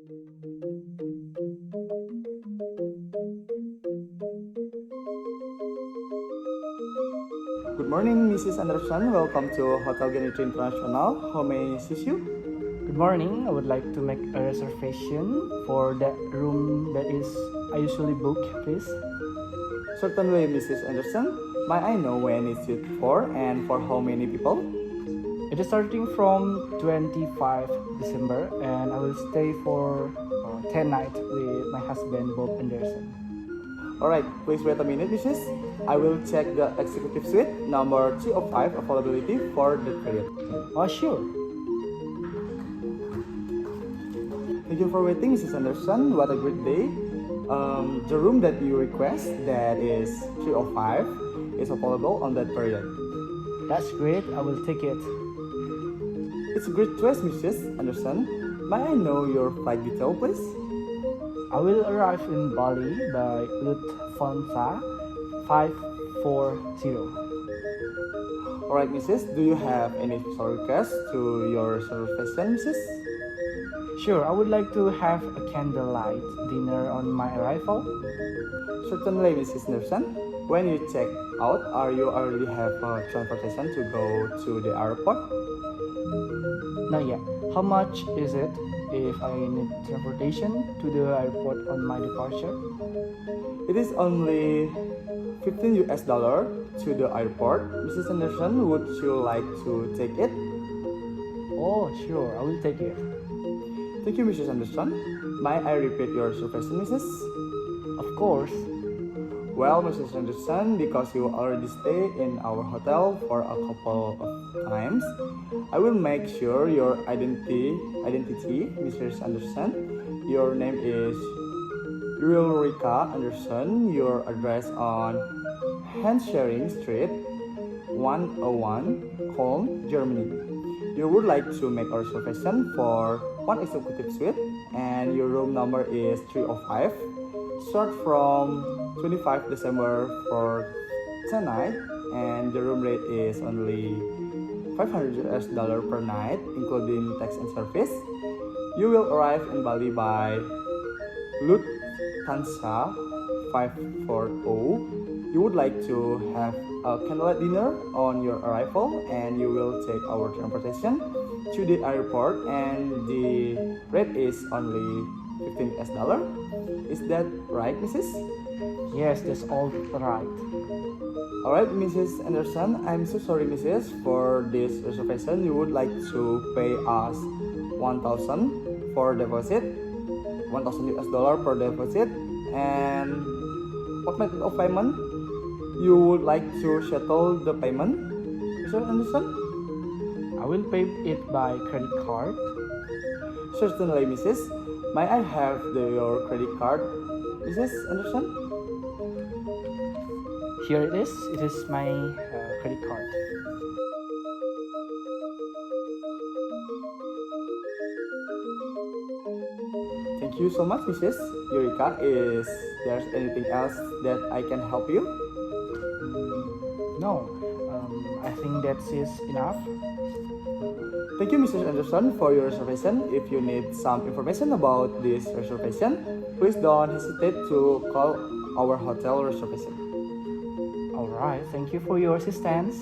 Good morning, Mrs. Anderson. Welcome to Hotel Genitri International. How may I assist you? Good morning. I would like to make a reservation for that room that is I usually book, please. Certainly, Mrs. Anderson. May I know when it's it for and for how many people? It is starting from 25 December and I will stay for 10 nights with my husband Bob Anderson. Alright, please wait a minute, Mrs. I will check the executive suite number 305 availability for the period. Oh, sure. Thank you for waiting, Mrs. Anderson. What a great day. The room that you request, that is 305, is available on that period. That's great. I will take it. It's a great choice, Mrs. Anderson. May I know your flight detail, please? I will arrive in Bali by Lufthansa 540. Alright, Mrs. Do you have any special request to your reservation, Mrs.? Sure, I would like to have a candlelight dinner on my arrival. Certainly, Mrs. Anderson. When you check out, are you already have transportation to go to the airport? Not yet. How much is it if I need transportation to the airport on my departure? It is only $15 to the airport. Mrs. Anderson, would you like to take it? Oh, sure, I will take it. Thank you, Mrs. Anderson. May I repeat your reservation, Mrs.? Of course. Well, Mrs. Anderson, because you already stay in our hotel for a couple of times, I will make sure your identity, Mrs. Anderson. Your name is Ulrika Anderson. Your address on Handsharing Street, 101, Köln, Germany. You would like to make a reservation for one executive suite, and your room number is 305. Start from 25 December for 10 nights, and the room rate is only $500 per night, including tax and service. You will arrive in Bali by Lufthansa 540. You would like to have a candlelight dinner on your arrival, and you will take our transportation to the airport, and the rate is only $15. Is that right, Mrs.? Yes, that's all right. Alright, Mrs. Anderson, I'm so sorry, Mrs. For this reservation, you would like to pay us $1,000 for deposit, $1,000 per deposit, and what method of payment you would like to settle the payment, Mr. Anderson? I will pay it by credit card. Certainly, Mrs. May I have your credit card, Mrs. Anderson? Here it is. It is my credit card. Thank you so much, Mrs. Eureka. Is there anything else that I can help you? No, I think that is enough. Thank you, Mrs. Anderson, for your reservation. If you need some information about this reservation, please don't hesitate to call our hotel reservation. Alright, thank you for your assistance.